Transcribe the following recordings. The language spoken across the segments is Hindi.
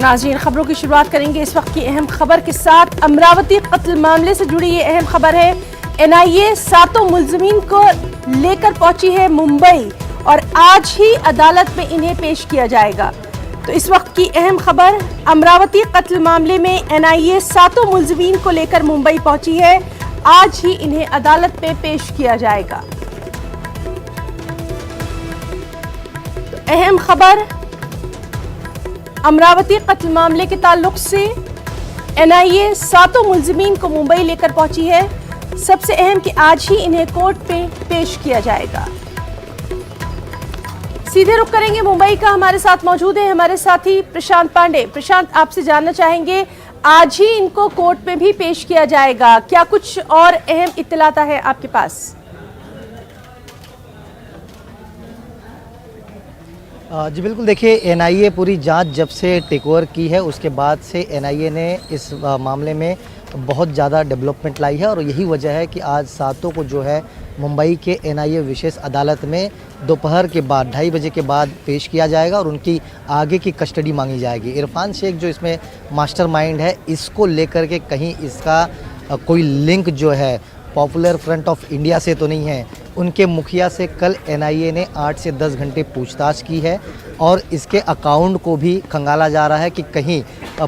नाज़रीन, खबरों की शुरुआत करेंगे इस वक्त की अहम खबर के साथ। अमरावती कत्ल मामले से जुड़ी ये अहम खबर है। एनआईए 7 मुलजिमीन को लेकर पहुंची है मुंबई और आज ही अदालत में इन्हें पेश किया जाएगा। तो इस वक्त की अहम खबर, अमरावती कत्ल मामले में एनआईए 7 मुलजिमीन को लेकर मुंबई पहुंची है। आज ही इन्हें अदालत में पेश किया जाएगा। तो अहम खबर अमरावती कत्ल मामले के ताल्लुक से एनआईए 7 मुलजिमीन को मुंबई लेकर पहुंची है। सबसे अहम कि आज ही इन्हें कोर्ट पे पेश किया जाएगा। सीधे रुख करेंगे मुंबई का। हमारे साथ मौजूद है हमारे साथी प्रशांत पांडे। प्रशांत, आपसे जानना चाहेंगे, आज ही इनको कोर्ट में भी पेश किया जाएगा, क्या कुछ और अहम इत्तलाता है आपके पास? जी बिल्कुल, देखिए एनआईए पूरी जांच जब से टेक ओवर की है उसके बाद से एनआईए ने इस मामले में बहुत ज़्यादा डेवलपमेंट लाई है और यही वजह है कि आज 7 को जो है मुंबई के एनआईए विशेष अदालत में दोपहर के बाद 2:30 बजे के बाद पेश किया जाएगा और उनकी आगे की कस्टडी मांगी जाएगी। इरफान शेख जो इसमें मास्टरमाइंड है, इसको लेकर के कहीं इसका कोई लिंक जो है पॉपुलर फ्रंट ऑफ इंडिया से तो नहीं है। उनके मुखिया से कल एनआईए ने 8 से 10 घंटे पूछताछ की है और इसके अकाउंट को भी खंगाला जा रहा है कि कहीं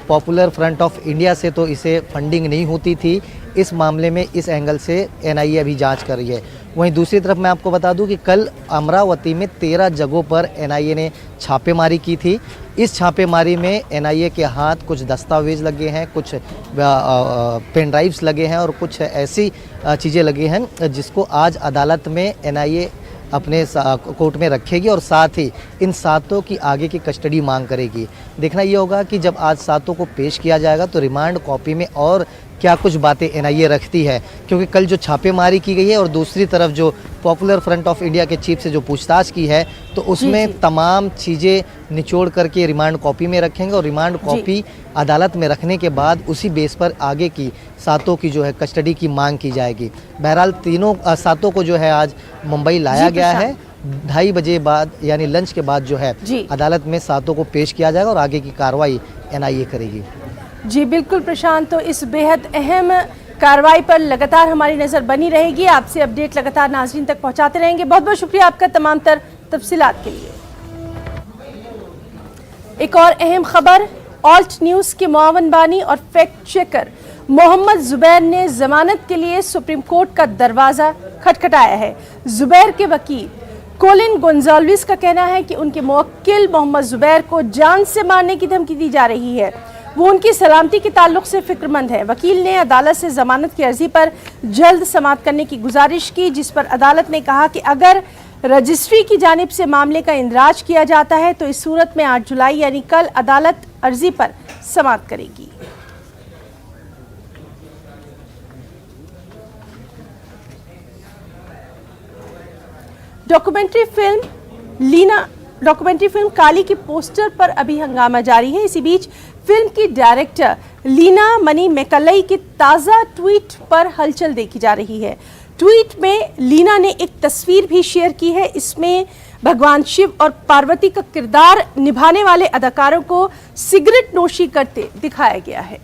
पॉपुलर फ्रंट ऑफ इंडिया से तो इसे फंडिंग नहीं होती थी। इस मामले में इस एंगल से एनआईए अभी जांच कर रही है। वहीं दूसरी तरफ मैं आपको बता दूं कि कल अमरावती में 13 जगहों पर एनआईए ने छापेमारी की थी। इस छापेमारी में एनआईए के हाथ कुछ दस्तावेज लगे हैं, कुछ पेन ड्राइव्स लगे हैं और कुछ ऐसी चीज़ें लगी हैं जिसको आज अदालत में एनआईए अपने कोर्ट में रखेगी और साथ ही इन 7 की आगे की कस्टडी मांग करेगी। देखना ये होगा कि जब आज 7 को पेश किया जाएगा तो रिमांड कॉपी में और क्या कुछ बातें एनआईए रखती है, क्योंकि कल जो छापेमारी की गई है और दूसरी तरफ जो पॉपुलर फ्रंट ऑफ इंडिया के चीफ से जो पूछताछ की है तो उसमें तमाम चीज़ें निचोड़ करके रिमांड कॉपी में रखेंगे और रिमांड कॉपी अदालत में रखने के बाद उसी बेस पर आगे की 7 की जो है कस्टडी की मांग की जाएगी। बहरहाल 7 को जो है आज मुंबई लाया गया है। 2:30 बजे बाद यानी लंच के बाद जो है अदालत में 7 को पेश किया जाएगा और आगे की कार्रवाई एनआईए करेगी। जी बिल्कुल प्रशांत, तो इस बेहद अहम कार्रवाई पर लगातार हमारी नज़र बनी रहेगी। आपसे अपडेट लगातार नाज़रीन तक पहुंचाते रहेंगे। बहुत बहुत शुक्रिया आपका तमाम तर तफसीलात के लिए। एक और अहम खबर, ऑल्ट न्यूज़ के मुआवन बानी और फैक्ट चेकर मोहम्मद जुबैर ने जमानत के लिए सुप्रीम कोर्ट का दरवाज़ा खटखटाया है। जुबैर के वकील कोलिन गोंजाल्विस का कहना है कि उनके मुवक्किल मोहम्मद जुबैर को जान से मारने की धमकी दी जा रही है। वो उनकी सलामती के ताल्लुक से फिक्रमंद है। वकील ने अदालत से जमानत की अर्जी पर जल्द समाअत करने की गुजारिश की, जिस पर अदालत ने कहा कि अगर रजिस्ट्री की जानिब से मामले का इंदराज किया जाता है तो इस सूरत में 8 जुलाई यानी कल अदालत अर्जी पर समाअत करेगी। डॉक्यूमेंट्री फिल्म काली की पोस्टर पर अभी हंगामा जारी है। इसी बीच फिल्म की डायरेक्टर लीना मनी मैकलई के ताज़ा ट्वीट पर हलचल देखी जा रही है। ट्वीट में लीना ने एक तस्वीर भी शेयर की है। इसमें भगवान शिव और पार्वती का किरदार निभाने वाले अदाकारों को सिगरेट नोशी करते दिखाया गया है।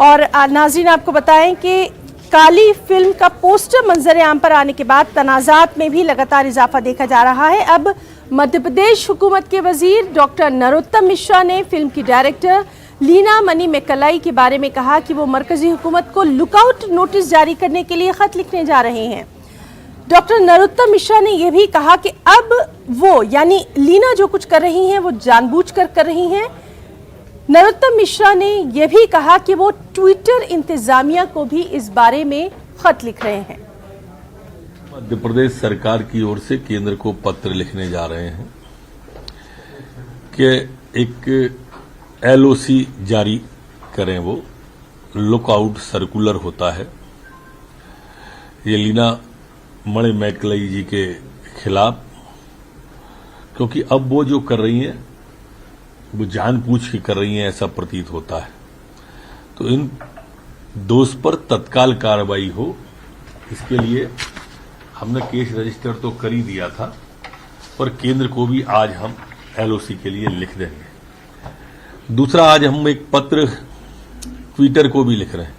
और नाज़रीन आपको बताएं कि काली फिल्म का पोस्टर मंजर आम पर आने के बाद तनाज़ात में भी लगातार इजाफा देखा जा रहा है। अब मध्य प्रदेश हुकूमत के वजीर डॉक्टर नरोत्तम मिश्रा ने फिल्म की डायरेक्टर लीना मनी मैकलई के बारे में कहा कि वो मरकजी हुकूमत को लुकआउट नोटिस जारी करने के लिए खत लिखने जा रहे हैं। डॉक्टर नरोत्तम मिश्रा ने यह भी कहा कि अब वो यानी लीना जो कुछ कर रही हैं वो जानबूझकर कर रही हैं। नरोत्तम मिश्रा ने यह भी कहा कि वो ट्विटर इंतजामिया को भी इस बारे में खत लिख रहे हैं। मध्य प्रदेश सरकार की ओर से केंद्र को पत्र लिखने जा रहे हैं कि एक एलओसी जारी करें। वो लुकआउट सर्कुलर होता है ये लीना मणि मैकलई जी के खिलाफ, क्योंकि अब वो जो कर रही हैं वो जानबूझ के कर रही हैं ऐसा प्रतीत होता है। तो इन दोष पर तत्काल कार्रवाई हो, इसके लिए हमने केस रजिस्टर तो कर ही दिया था और केंद्र को भी आज हम एलओसी के लिए लिख देंगे। दूसरा, आज हम एक पत्र ट्विटर को भी लिख रहे हैं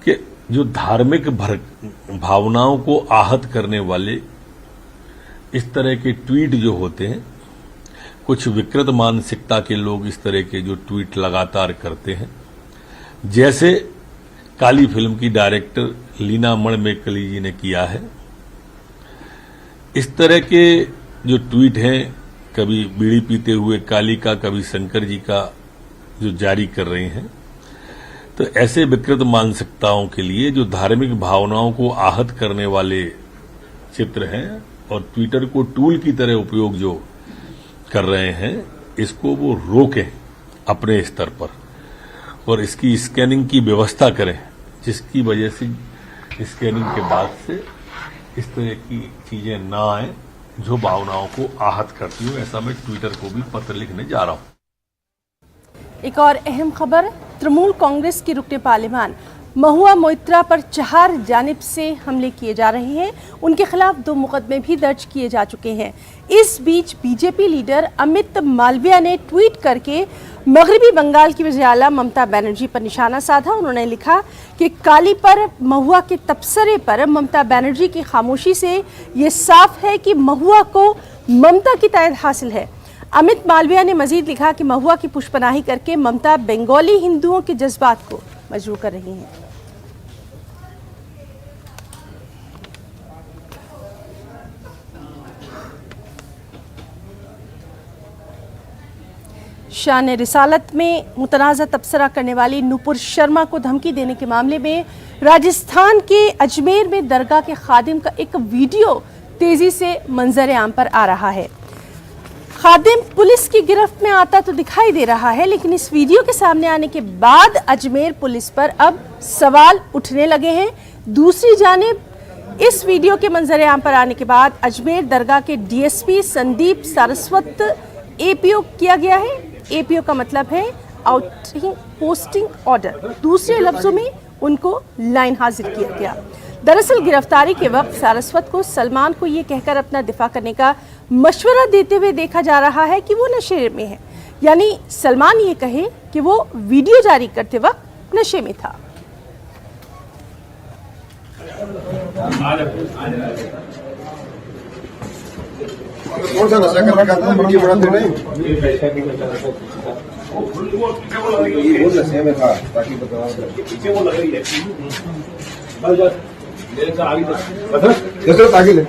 कि जो धार्मिक भावनाओं को आहत करने वाले इस तरह के ट्वीट जो होते हैं, कुछ विकृत मानसिकता के लोग इस तरह के जो ट्वीट लगातार करते हैं, जैसे काली फिल्म की डायरेक्टर लीना मणिमेकली जी ने किया है, इस तरह के जो ट्वीट हैं, कभी बीड़ी पीते हुए काली का, कभी शंकर जी का जो जारी कर रहे हैं, तो ऐसे विकृत मानसिकताओं के लिए जो धार्मिक भावनाओं को आहत करने वाले चित्र हैं और ट्विटर को टूल की तरह उपयोग जो कर रहे हैं, इसको वो रोकें अपने स्तर पर और इसकी स्कैनिंग की व्यवस्था करें, जिसकी वजह से स्कैनिंग के बाद से इस तरह की चीजें ना आए जो भावनाओं को आहत करती हो। ऐसा मैं ट्विटर को भी पत्र लिखने जा रहा हूं। एक और अहम खबर, तृणमूल कांग्रेस की रुकने पार्लियामान महुआ मोइत्रा पर 4 जानिब से हमले किए जा रहे हैं। उनके खिलाफ 2 मुकदमे भी दर्ज किए जा चुके हैं। इस बीच बीजेपी लीडर अमित मालविया ने ट्वीट करके मगरबी बंगाल की वज़ीर आला ममता बनर्जी पर निशाना साधा। उन्होंने लिखा कि काली पर महुआ के तबसरे पर ममता बनर्जी की खामोशी से ये साफ है कि महुआ को ममता की तायद हासिल है। अमित मालविया ने मजीद लिखा कि महुआ की पुष्पनाही करके ममता बंगाली हिंदुओं के जज्बात को मजबूर कर रही हैं। शान रिसालत में मुतनाज़ा तबसरा करने वाली नूपुर शर्मा को धमकी देने के मामले में राजस्थान के अजमेर में दरगाह के खादिम का एक वीडियो तेजी से मंजर आम पर आ रहा है। खादिम पुलिस की गिरफ्त में आता तो दिखाई दे रहा है, लेकिन इस वीडियो के सामने आने के बाद अजमेर पुलिस पर अब सवाल उठने लगे हैं। दूसरी जानिब इस वीडियो के मंजर आम पर आने के बाद अजमेर दरगाह के डीएसपी संदीप सारस्वत एपीओ किया गया है। एपीओ का मतलब है आउटिंग पोस्टिंग ऑर्डर, दूसरे लफ्जों में उनको लाइन हाजिर किया गया। दरअसल गिरफ्तारी के वक्त सारस्वत को सलमान को ये कहकर अपना दिफा करने का मशवरा देते हुए देखा जा रहा है कि वो नशे में है, यानी सलमान ये कहे कि वो वीडियो जारी करते वक्त नशे में था। कौन सा नशा कर रखा था? वीडियो बनाते नहीं, ये वो नशे में था ताकि बताओ पीछे वो लग रही है। बस आगे ले।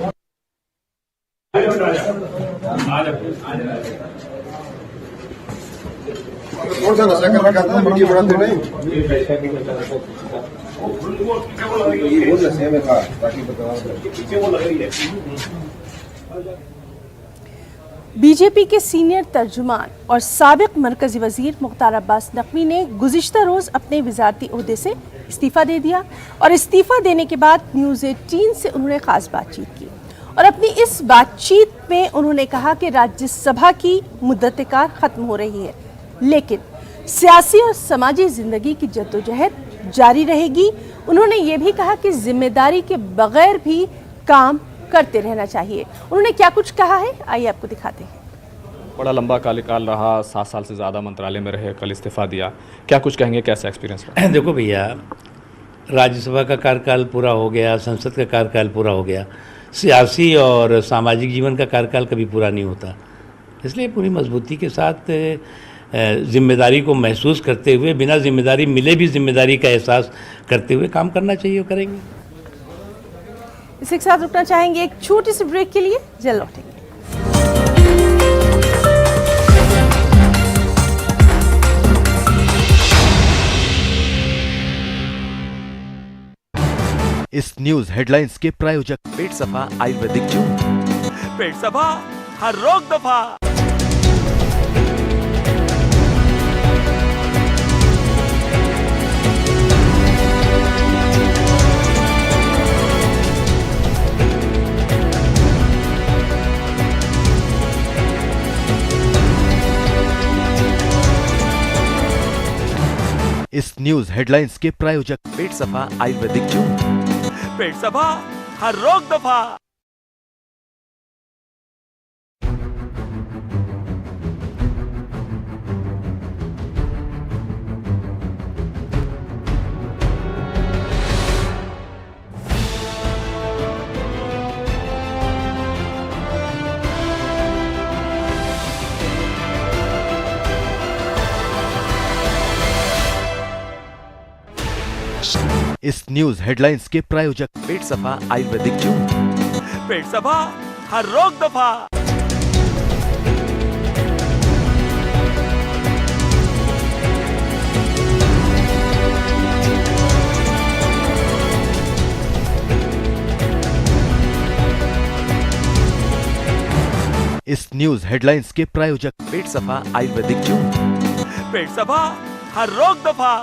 कौन सा नशा कर रखा था? वीडियो बनाते नहीं, ये वो नशे में था ताकि बताओ पीछे वो लग रही है। बीजेपी के सीनियर तर्जुमान और साबिक मरकजी वजीर मुख्तार अब्बास नकवी ने गुज़िश्ता रोज़ अपने वजारती ओहदे से इस्तीफ़ा दे दिया और इस्तीफ़ा देने के बाद न्यूज़ 18 से उन्होंने ख़ास बातचीत की और अपनी इस बातचीत में उन्होंने कहा कि राज्यसभा की मुद्दत कार ख़त्म हो रही है, लेकिन सियासी और समाजी ज़िंदगी की जद्दोजहद जारी रहेगी। उन्होंने ये भी कहा कि जिम्मेदारी के बगैर भी काम करते रहना चाहिए। उन्होंने क्या कुछ कहा है, आइए आपको दिखाते हैं। बड़ा लंबा कार्यकाल रहा, 7 साल से ज़्यादा मंत्रालय में रहे, कल इस्तीफा दिया, क्या कुछ कहेंगे, कैसा एक्सपीरियंस रहा? देखो भैया, राज्यसभा का कार्यकाल पूरा हो गया, संसद का कार्यकाल पूरा हो गया, सियासी और सामाजिक जीवन का कार्यकाल कभी पूरा नहीं होता। इसलिए पूरी मजबूती के साथ जिम्मेदारी को महसूस करते हुए, बिना जिम्मेदारी मिले भी जिम्मेदारी का एहसास करते हुए काम करना चाहिए और करेंगे। इसी के साथ रुकना चाहेंगे एक छोटी सी ब्रेक के लिए, जल्द लौटेंगे। इस न्यूज हेडलाइंस के प्रायोजक पेट सफा आयुर्वेदिक जूस, पेट सफा हर रोग दफा। इस न्यूज हेडलाइंस के प्रायोजक पेट सफा आयुर्वेदिक जूस, पेट सफा हर रोग दफा। इस न्यूज हेडलाइंस के प्रायोजक पेट सफा आयुर्वेदिक जून, पेट सफा हर रोग दफा। इस न्यूज हेडलाइंस के प्रायोजक पेट सफा आयुर्वेदिक जून, पेट सफा हर रोग दफा।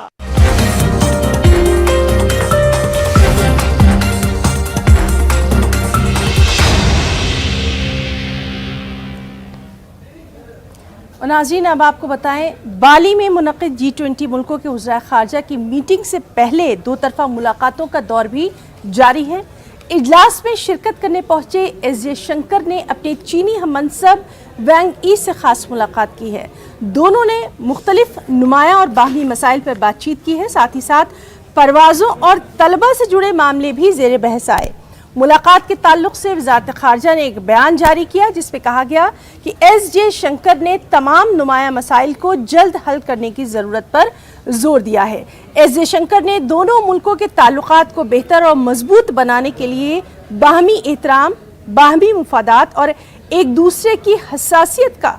और नाज़रीन, अब आपको बताएं, बाली में मुनक़िद G20 मुल्कों के वज़ीर ख़ारजा की मीटिंग से पहले दो तरफ़ा मुलाकातों का दौर भी जारी है। इजलास में शिरकत करने पहुंचे एस जयशंकर ने अपने चीनी हममनसब वैंग ई से ख़ास मुलाकात की है। दोनों ने मुख्तलिफ नुमाया और बाहमी मसाइल पर बातचीत की है। साथ ही साथ परवाज़ों और तलबा से जुड़े मामले भी ज़ेर बहस आए। मुलाकात के ताल्लुक से वज़ारत ख़ारजा ने एक बयान जारी किया जिसमें कहा गया कि एस जयशंकर ने तमाम नुमाया मसाइल को जल्द हल करने की ज़रूरत पर जोर दिया है। एस जयशंकर ने दोनों मुल्कों के ताल्लुकात को बेहतर और मजबूत बनाने के लिए बाहमी एहतराम, बाहमी मुफादात और एक दूसरे की हसासियत का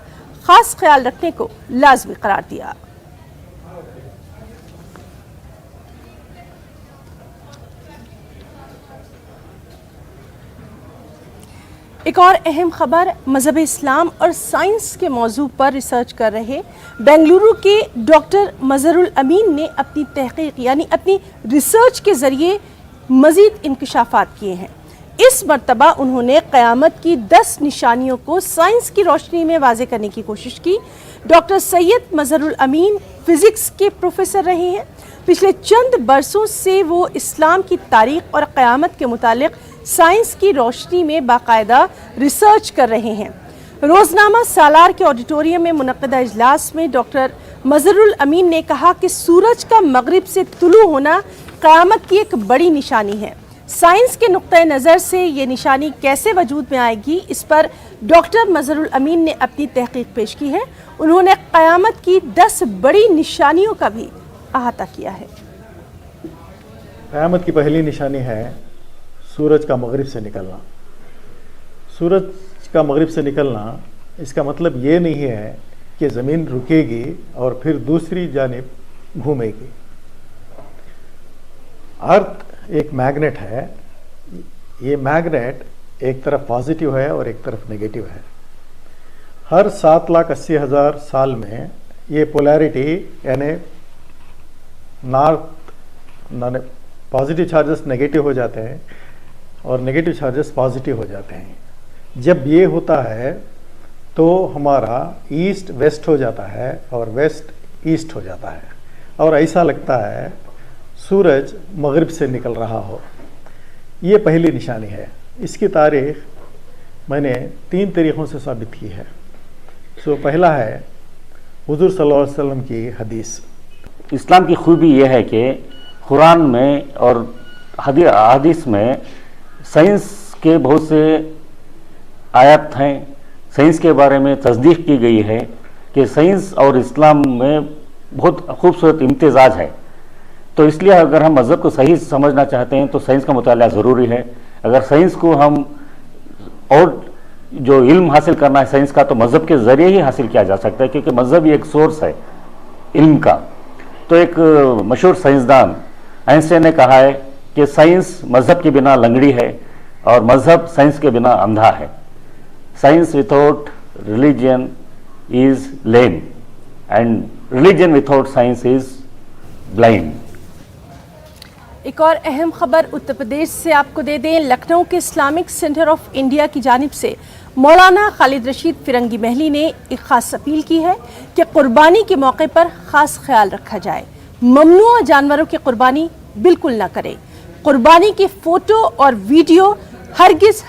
खास ख्याल रखने को लाजमी करार दिया। एक और अहम खबर, मज़हब इस्लाम और साइंस के मौजू पर रिसर्च कर रहे बेंगलुरु के डॉक्टर मज़हरुल अमीन ने अपनी तहकीक यानी अपनी रिसर्च के ज़रिए मज़ीद इंकशाफात किए हैं। इस मरतबा उन्होंने क़यामत की 10 निशानियों को साइंस की रोशनी में वाज़े करने की कोशिश की। डॉक्टर सैयद मज़हरुल अमीन फ़िज़िक्स के प्रोफेसर रहे हैं। पिछले चंद बरसों से वो इस्लाम की तारीख़ और क़यामत के मुतालिक साइंस की रोशनी में बाकायदा रिसर्च कर रहे हैं। रोज़नामा सालार के ऑडिटोरियम में मुनक़्क़दा इजलास में डॉक्टर मज़हरुल अमीन ने कहा कि सूरज का मगरिब से तुलू होना क़यामत की एक बड़ी निशानी है। साइंस के नुक्ते नज़र से ये निशानी कैसे वजूद में आएगी, इस पर डॉक्टर मज़हरुल अमीन ने अपनी तहकीक पेश की है। उन्होंने क़यामत की 10 बड़ी निशानियों का भी अहाता किया है। क़यामत की पहली निशानी है सूरज का मगरिब से निकलना। सूरज का मगरिब से निकलना इसका मतलब ये नहीं है कि ज़मीन रुकेगी और फिर दूसरी जानिब घूमेगी। अर्थ एक मैग्नेट है। ये मैग्नेट एक तरफ पॉजिटिव है और एक तरफ नेगेटिव है। हर 7,80,000 साल में ये पोलैरिटी यानी नॉर्थ पॉजिटिव चार्जेस नेगेटिव हो जाते हैं और नेगेटिव चार्जेस पॉजिटिव हो जाते हैं। जब ये होता है तो हमारा ईस्ट वेस्ट हो जाता है और वेस्ट ईस्ट हो जाता है और ऐसा लगता है सूरज मगरिब से निकल रहा हो। ये पहली निशानी है। इसकी तारीख मैंने 3 तरीक़ों से साबित की है। पहला है हुज़ूर सल्लल्लाहु अलैहि वसल्लम की हदीस। इस्लाम की खूबी यह है कि कुरान में और हदीस में साइंस के बहुत से आयत हैं। साइंस के बारे में तस्दीक की गई है कि साइंस और इस्लाम में बहुत खूबसूरत इम्तिजाज है। तो इसलिए अगर हम मज़हब को सही समझना चाहते हैं तो साइंस का मुताला ज़रूरी है। अगर साइंस को हम और जो इल्म हासिल करना है साइंस का, तो मज़हब के ज़रिए ही हासिल किया जा सकता है, क्योंकि मज़हब ही एक सोर्स है इल्म का। तो एक मशहूर साइंसदान आइंस्टाइन ने कहा है कि साइंस मज़हब के बिना लंगड़ी है और मज़हब साइंस के बिना अंधा है। Science without religion is lame and religion without science is blind. एक और अहम खबर उत्तर प्रदेश से आपको दे दें। लखनऊ के इस्लामिक सेंटर ऑफ इंडिया की जानिब से मौलाना खालिद रशीद फिरंगी महली ने एक ख़ास अपील की है कि कुर्बानी के मौके पर ख़ास ख्याल रखा जाए। ममनुआ जानवरों की कुर्बानी बिल्कुल न करें। कुर्बानी के फ़ोटो और वीडियो हरगिज़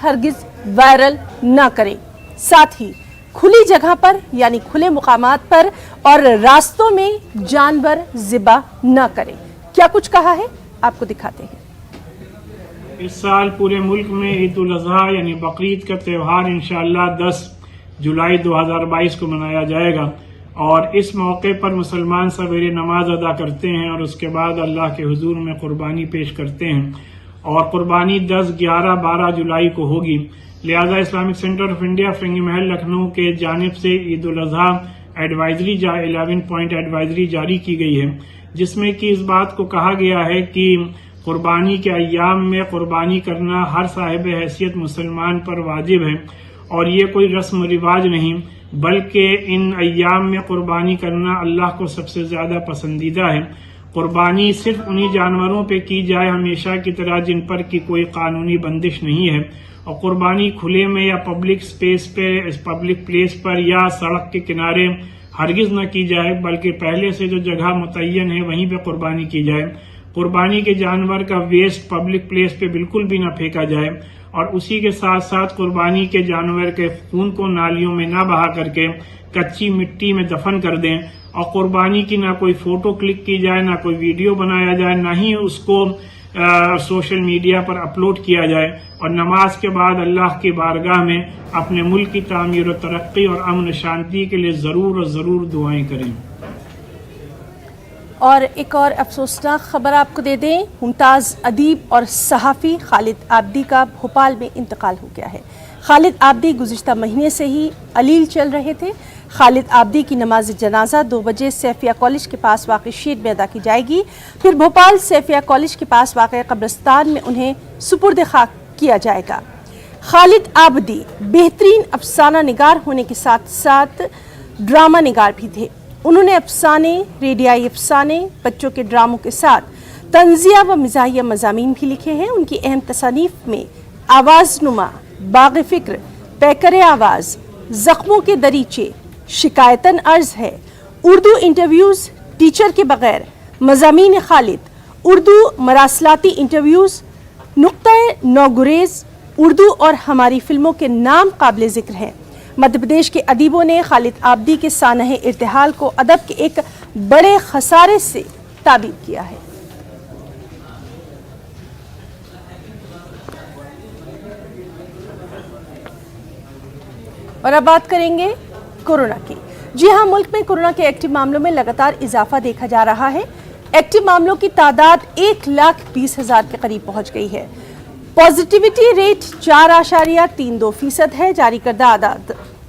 वायरल ना करें। साथ ही खुली जगह पर यानी खुले मुकामात पर और रास्तों में जानवर ज़िबा न करें। क्या कुछ कहा है आपको दिखाते हैं। इस साल पूरे मुल्क में ईद उल अज़हा यानी बकरीद का त्यौहार इंशाअल्लाह 10 जुलाई 2022 को मनाया जाएगा। और इस मौके पर मुसलमान सवेरे नमाज अदा करते हैं और उसके बाद अल्लाह के हुजूर में कुर्बानी पेश करते हैं और कुर्बानी 10, 11, 12 जुलाई को होगी। लिहाजा इस्लामिक सेंटर ऑफ इंडिया फिरंगी महल लखनऊ के जानिब से Eid ul Azha advisory 11 point advisory जारी की गई है, जिसमें कि इस बात को कहा गया है कि कुर्बानी के अय्याम में कुर्बानी करना हर साहिब हैसियत मुसलमान पर वाजिब है और ये कोई रस्म रिवाज नहीं, बल्कि इन अय्याम में कुर्बानी करना अल्लाह को सबसे ज्यादा पसंदीदा है। कुर्बानी सिर्फ उन्हीं जानवरों पे की जाए हमेशा की तरह जिन पर की कोई कानूनी बंदिश नहीं है और कुर्बानी खुले में या पब्लिक स्पेस पे, पब्लिक प्लेस पर या सड़क के किनारे हरगिज न की जाए, बल्कि पहले से जो जगह मुतय्यन है वहीं पे कुर्बानी की जाए। कुर्बानी के जानवर का वेस्ट पब्लिक प्लेस पे बिल्कुल भी न फेंका जाए और उसी के साथ साथ कुर्बानी के जानवर के खून को नालियों में न बहा करके कच्ची मिट्टी में दफन कर दें और कुर्बानी की ना कोई फोटो क्लिक की जाए, ना कोई वीडियो बनाया जाए, ना ही उसको सोशल मीडिया पर अपलोड किया जाए और नमाज के बाद अल्लाह की बारगाह में अपने मुल्क की तामीर और तरक्की और अमन शांति के लिए जरूर दुआएं करें। और एक और अफसोसनाक खबर आपको दे दें, मुमताज़ अदीब और सहाफ़ी खालिद आबदी का भोपाल में इंतकाल हो गया है। खालिद आबदी गुज़िश्ता महीने से ही अलील चल रहे थे। खालिद आबदी की नमाज जनाजा 2 बजे सैफिया कॉलेज के पास वाक़ शेड में अदा की जाएगी, फिर भोपाल सैफिया कॉलेज के पास वाक़ कब्रिस्तान में उन्हें सुपुर्द खाक किया जाएगा। खालिद आबदी बेहतरीन अफसाना निगार होने के साथ साथ ड्रामा निगार भी थे। उन्होंने अफसाने, रेडियाई अफसाने, बच्चों के ड्रामों के साथ तंजिया व मिजाहिया मज़ामीन भी लिखे हैं। उनकी अहम तसानीफ में आवाज़ नुमा, बाग़ फ़िक्र, पैकर आवाज़, ज़ख्मों के दरीचे, शिकायतन अर्ज़ है, उर्दू इंटरव्यूज़, टीचर के बगैर, मज़ामीन खालिद, उर्दू मरासलाती इंटरव्यूज़, नुक्ता-ए नौगुरेज़, उर्दू और हमारी फिल्मों के नाम काबिल ज़िक्र हैं। मध्य प्रदेश के अदीबों ने खालिद आबदी के सानह इर्तिहाल को अदब के एक बड़े खसारे से ताबीर किया है। और अब बात करेंगे कोरोना की। जी हां, मुल्क में कोरोना के एक्टिव मामलों में लगातार इजाफा देखा जा रहा है। एक्टिव मामलों की तादाद 1,20,000 के करीब पहुंच गई है। पॉजिटिविटी रेट 4.32% है। जारी करदा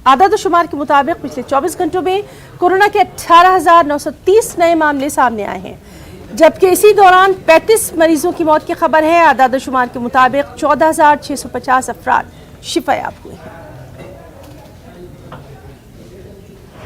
आदाद शुमार के मुताबिक पिछले 24 घंटों में कोरोना के 18,930 नए मामले सामने आए हैं, जबकि इसी दौरान 35 मरीजों की मौत की खबर है। आदाद शुमार के मुताबिक 14,650 अफराद शिफायाब हुए हैं।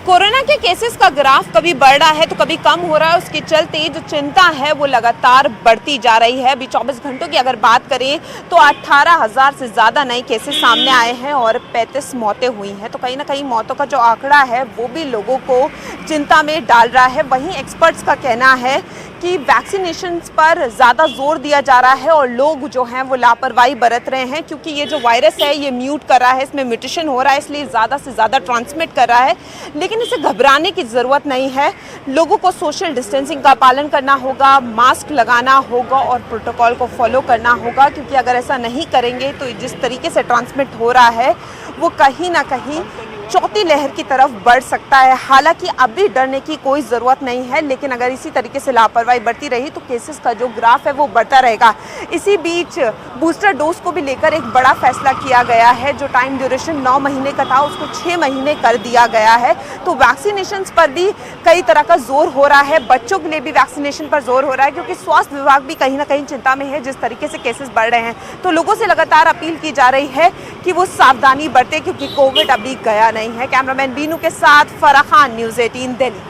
कोरोना के केसेस का ग्राफ कभी बढ़ रहा है तो कभी कम हो रहा है, उसके चलते जो चिंता है वो लगातार बढ़ती जा रही है। अभी 24 घंटों की अगर बात करें तो 18,000 से ज़्यादा नए केसेस सामने आए हैं और 35 मौतें हुई हैं। तो कहीं ना कहीं मौतों का जो आंकड़ा है वो भी लोगों को चिंता में डाल रहा है। वहीं एक्सपर्ट्स का कहना है कि वैक्सीनेशन पर ज़्यादा जोर दिया जा रहा है और लोग जो हैं वो लापरवाही बरत रहे हैं, क्योंकि ये जो वायरस है ये म्यूट कर रहा है, इसमें म्यूटेशन हो रहा है, इसलिए ज़्यादा से ज़्यादा ट्रांसमिट कर रहा है। लेकिन इसे घबराने की ज़रूरत नहीं है। लोगों को सोशल डिस्टेंसिंग का पालन करना होगा, मास्क लगाना होगा और प्रोटोकॉल को फॉलो करना होगा, क्योंकि अगर ऐसा नहीं करेंगे तो जिस तरीके से ट्रांसमिट हो रहा है वो कहीं ना कहीं चौथी लहर की तरफ बढ़ सकता है। हालांकि अभी डरने की कोई ज़रूरत नहीं है, लेकिन अगर इसी तरीके से लापरवाही बढ़ती रही तो केसेस का जो ग्राफ है वो बढ़ता रहेगा। इसी बीच बूस्टर डोज को भी लेकर एक बड़ा फैसला किया गया है। जो टाइम ड्यूरेशन 9 महीने का था उसको 6 महीने कर दिया गया है। तो वैक्सीनेशन पर भी कई तरह का जोर हो रहा है। बच्चों के लिए भी वैक्सीनेशन पर जोर हो रहा है, क्योंकि स्वास्थ्य विभाग भी कहीं ना कहीं चिंता में है जिस तरीके से केसेस बढ़ रहे हैं। तो लोगों से लगातार अपील की जा रही है कि वो सावधानी बरतें, क्योंकि कोविड अभी गया नहीं है। कैमरामैन बीनू के साथ फराह खान, न्यूज़ 18 दिल्ली।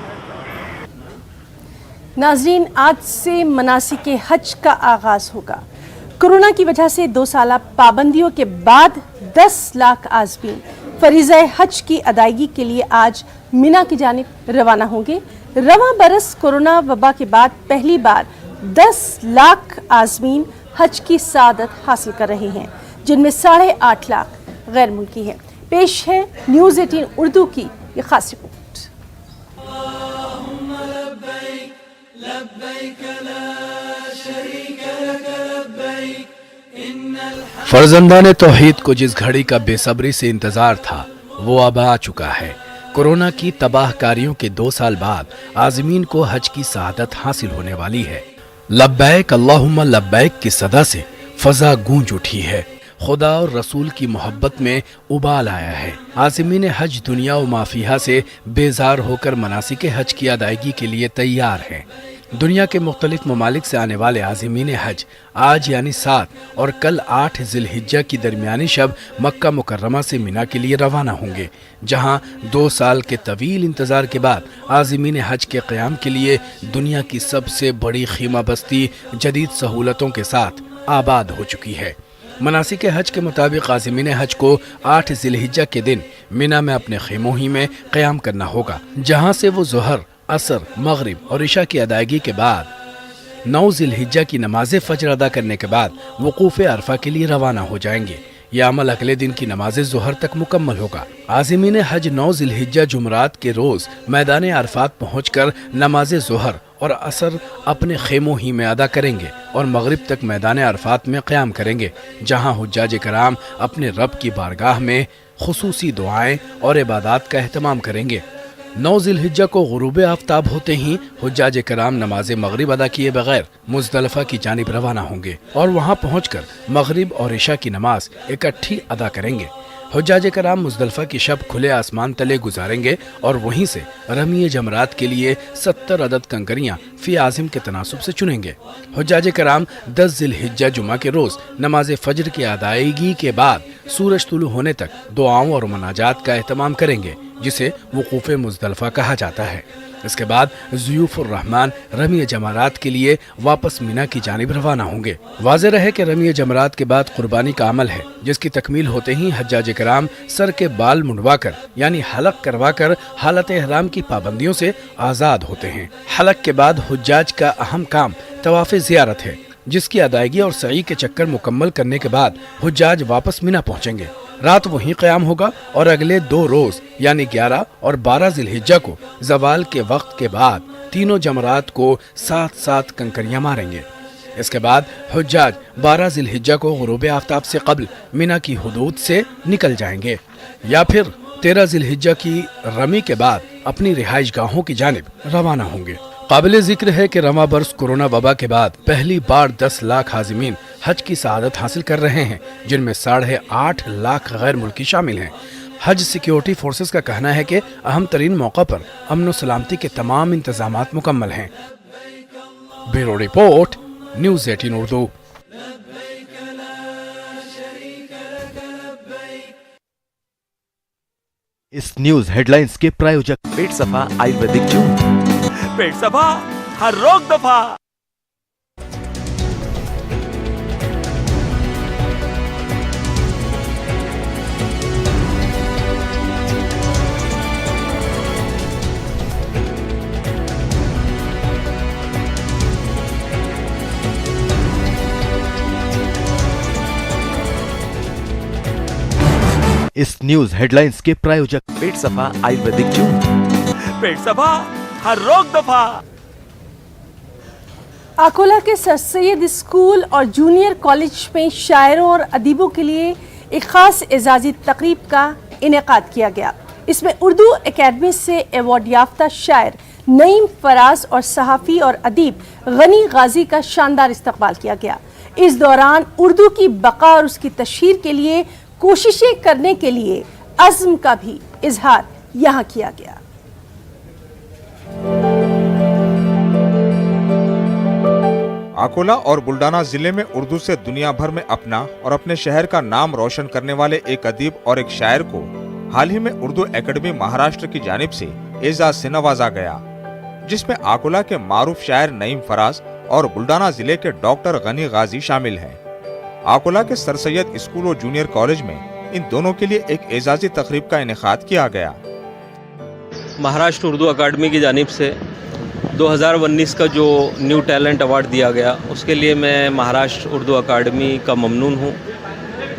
नाजरीन, आज से मनासिक हज का आगाज होगा। कोरोना की वजह से 2 साल पाबंदियों के बाद 10 लाख आज़मीन फरीज़ा हज की अदायगी के लिए आज मिना की जानिब रवाना होंगे। रवां बरस कोरोना वबा के बाद पहली बार 10 लाख आज़मीन हज की सादत हासिल कर रहे हैं, जिनमें 8.5 लाख गैर मुल्की हैं। पेश है न्यूज़ 18 उर्दू की ये खास रिपोर्ट। फर्जंदाने तौहीद को जिस घड़ी का बेसब्री से इंतजार था वो अब आ चुका है। कोरोना की तबाहकारियों के 2 साल बाद आज़मीन को हज की सआदत हासिल होने वाली है। लब्बैक अल्लाहुम्मा लब्बैक की सदा से फजा गूंज उठी है। खुदा और रसूल की मोहब्बत में उबाल आया है। आज़मीन हज दुनिया व माफिया से बेजार होकर मनासिक हज की अदायगी के लिए तैयार हैं। दुनिया के मुख्तलिफ ममालिक से आने वाले आज़मीन हज आज यानी 7 और कल 8 ज़िलहिज्जा की दरमियानी शब मक्का मुकर्रमा से मिना के लिए रवाना होंगे, जहां 2 साल के तवील इंतज़ार के बाद आज़मीन हज के क़याम के लिए दुनिया की सबसे बड़ी खीमा बस्ती जदीद सहूलतों के साथ आबाद हो चुकी है। मनासिक हज के मुताबिक आज़मीन हज को 8 ज़िलहिज्जा के दिन मिना में अपने खेमों ही में क़याम करना होगा, जहां से वो ज़ोहर, असर, मगरिब और इशा की अदायगी के बाद 9 ज़िलहिज्जा की नमाज फजर अदा करने के बाद वकूफ़ अरफा के लिए रवाना हो जाएंगे। यह अमल अगले दिन की नमाज ज़ोहर तक मुकम्मल होगा। आज़मीन हज 9 ज़िलहिज्जा जुमरात के रोज़ मैदान अरफात पहुँचकर नमाज ज़ोहर और असर अपने खेमों ही में अदा करेंगे और मगरिब तक मैदान अरफात में क़याम करेंगे, जहाँ हुज्जाज कराम अपने रब की बारगाह में खुसूसी दुआएं और इबादात का एहतमाम करेंगे। 9 ज़िलहिज्जा को गुरूब आफ्ताब होते ही हुज्जाज कराम नमाज मगरिब अदा किए बगैर मुज़दलिफ़ा की जानिब रवाना होंगे और वहां पहुंचकर मगरिब और इशा की नमाज इकट्ठी अदा करेंगे। हुज्जाज कराम मुज़दलिफ़ा की शब खुले आसमान तले गुजारेंगे और वहीं से रमी जमरात के लिए 70 अदद कंकरियां फी आज़िम के तनासुब से चुनेंगे। हुज्जाज कराम 10 ज़िलहिज्जा जुमा के रोज़ नमाज फजर की अदायगी के बाद सूरज तुलू होने तक दुआओं और मनाजात का एहतमाम करेंगे, जिसे वकूफ़ मुज़दलिफ़ा कहा जाता है। इसके बाद ज़ुयूफ़ुर रहमान रमी जमरात के लिए वापस मिना की जानिब रवाना होंगे। वाज़ेह रहे कि रमी जमरात के बाद कुर्बानी का अमल है, जिसकी तकमील होते ही हज्जाज कराम सर के बाल मुंडवाकर यानी हलक करवाकर हालत एहराम की पाबंदियों से आज़ाद होते हैं। हलक के बाद हुज्जाज का अहम काम तवाफ़ ज़ियारत है, जिसकी अदायगी और सई के चक्कर मुकम्मल करने के बाद हुज्जाज वापस मिना पहुँचेंगे। रात वहीं क़याम होगा और अगले 2 रोज़ यानी 11 और 12 ज़िलहिज्जा को ज़वाल के वक्त के बाद तीनों जमरात को 7-7 कंकरियां मारेंगे। इसके बाद हुज्जाज 12 ज़िलहिज्जा को गुरूब आफ्ताब से कब्ल मिना की हुदूद से निकल जाएंगे या फिर 13 ज़िलहिज्जा की रमी के बाद अपनी रिहाइश गाहों की जानिब रवाना होंगे। काबिल जिक्र है कि रमा बरस कोरोना वबा के बाद पहली बार 10 लाख आज़मीन हज की सआदत हासिल कर रहे हैं, जिनमें 8.5 लाख गैर मुल्की शामिल हैं। हज सिक्योरिटी फोर्सेस का कहना है कि अहम तरीन मौका पर अमन सलामती के तमाम इंतजामात मुकम्मल हैं। Bureau report, news 18 Urdu. इस न्यूज़ हेडलाइंस के प्रायोजक पेट सफा आयुर्वेदिक जूस, पेट सफा हर रोग दफा। इस न्यूज़ हेडलाइंस के प्रायोजक पेट सफा आयुर्वेदिक जूस, पेट सफा हर रोग दफा। अकोला के सर सैयद स्कूल और जूनियर कॉलेज में शायरों और अदीबों के लिए एक खास एजाजी तकरीब का इनेकाद किया गया। इसमें उर्दू एकेडमी से अवार्ड याफ्ता शायर नईम फराज और सहाफ़ी और अदीब गनी गाजी का शानदार इस्तकबाल किया गया। इस दौरान उर्दू की बका और उसकी तशहीर के लिए कोशिशें करने के लिए अज़्म का भी इजहार यहाँ किया गया। अकोला और बुल्डाना जिले में उर्दू से दुनिया भर में अपना और अपने शहर का नाम रोशन करने वाले एक अदीब और एक शायर को हाल ही में उर्दू एकेडमी महाराष्ट्र की जानिब से एजाज से नवाजा गया, जिसमें अकोला के मारूफ शायर नईम फराज और बुल्डाना जिले के डॉक्टर गनी गाजी शामिल हैं। अकोला के सर सैयद स्कूल और जूनियर कॉलेज में इन दोनों के लिए एक एजाजी तकरीब का इनेकाद किया गया। महाराष्ट्र उर्दू अकादमी की जानिब से 2019 का जो न्यू टैलेंट अवार्ड दिया गया, उसके लिए मैं महाराष्ट्र उर्दू अकादमी का ममनून हूँ।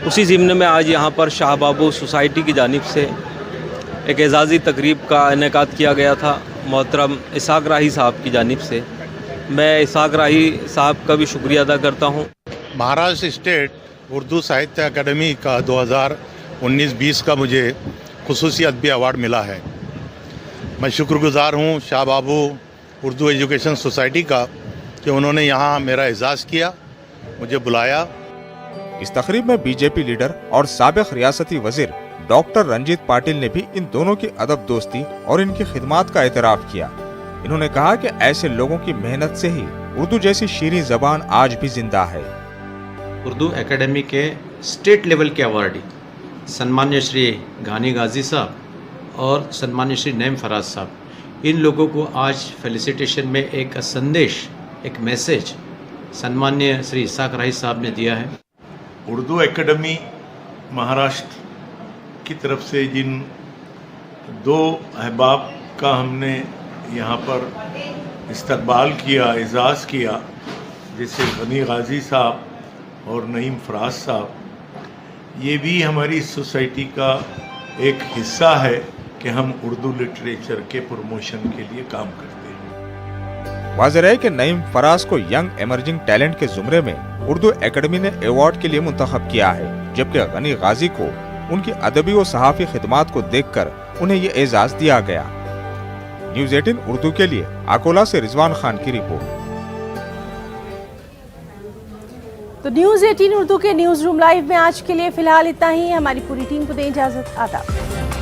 उसी ज़िम्न में आज यहाँ पर शाह बाबू सोसाइटी की जानिब से एक एजाज़ी तकरीब का इनेकाद किया गया था मोहतरम इसाक राही साहब की जानिब से। मैं इसाक राही साहब का भी शुक्रिया अदा करता हूँ। महाराष्ट्र स्टेट उर्दू साहित्य अकादमी का 2019-20 का मुझे खुसूसी अदबी अवार्ड मिला है। मैं शुक्रगुजार हूँ शाह बाबू उर्दू एजुकेशन सोसाइटी का कि उन्होंने यहाँ मेरा एजाज़ किया, मुझे बुलाया। इस तकरीब में बीजेपी लीडर और साबिक रियासती वजीर डॉक्टर रंजीत पाटिल ने भी इन दोनों की अदब दोस्ती और इनकी खिदमत का एतराफ़ किया। इन्होंने कहा कि ऐसे लोगों की मेहनत से ही उर्दू जैसी शीरीं ज़बान आज भी जिंदा है। उर्दू एकेडमी के स्टेट लेवल के अवार्डी सम्मान्य श्री घानी गाजी साहब और सम्मान्य श्री नईम फराज साहब, इन लोगों को आज फेलिसिटेशन में एक संदेश, एक मैसेज सम्मान्य श्री इसाक राइस साहब ने दिया है। उर्दू एकेडमी महाराष्ट्र की तरफ से जिन दो अहबाब का हमने यहाँ पर इस्तकबाल किया, एजाज़ किया, जैसे घनी गाजी साहब और नईम फराज साहब, ये भी हमारी सोसाइटी का एक हिस्सा है कि हम उर्दू लिटरेचर के प्रमोशन के लिए काम करते हैं। वाज़ेह है कि नईम फराज को यंग एमर्जिंग टैलेंट के जुमरे में उर्दू एकेडमी ने अवार्ड के लिए मुंतखब किया है, जबकि गनी गाजी को उनकी अदबी और सहाफ़ी खिदमात को देखकर उन्हें ये एजाज़ दिया गया। न्यूज़ 18 उर्दू के लिए अकोला से रिजवान खान की रिपोर्ट। तो न्यूज़ 18 उर्दू के न्यूज़ रूम लाइव में आज के लिए फिलहाल इतना ही। हमारी पूरी टीम को दें इजाज़त। आदाब।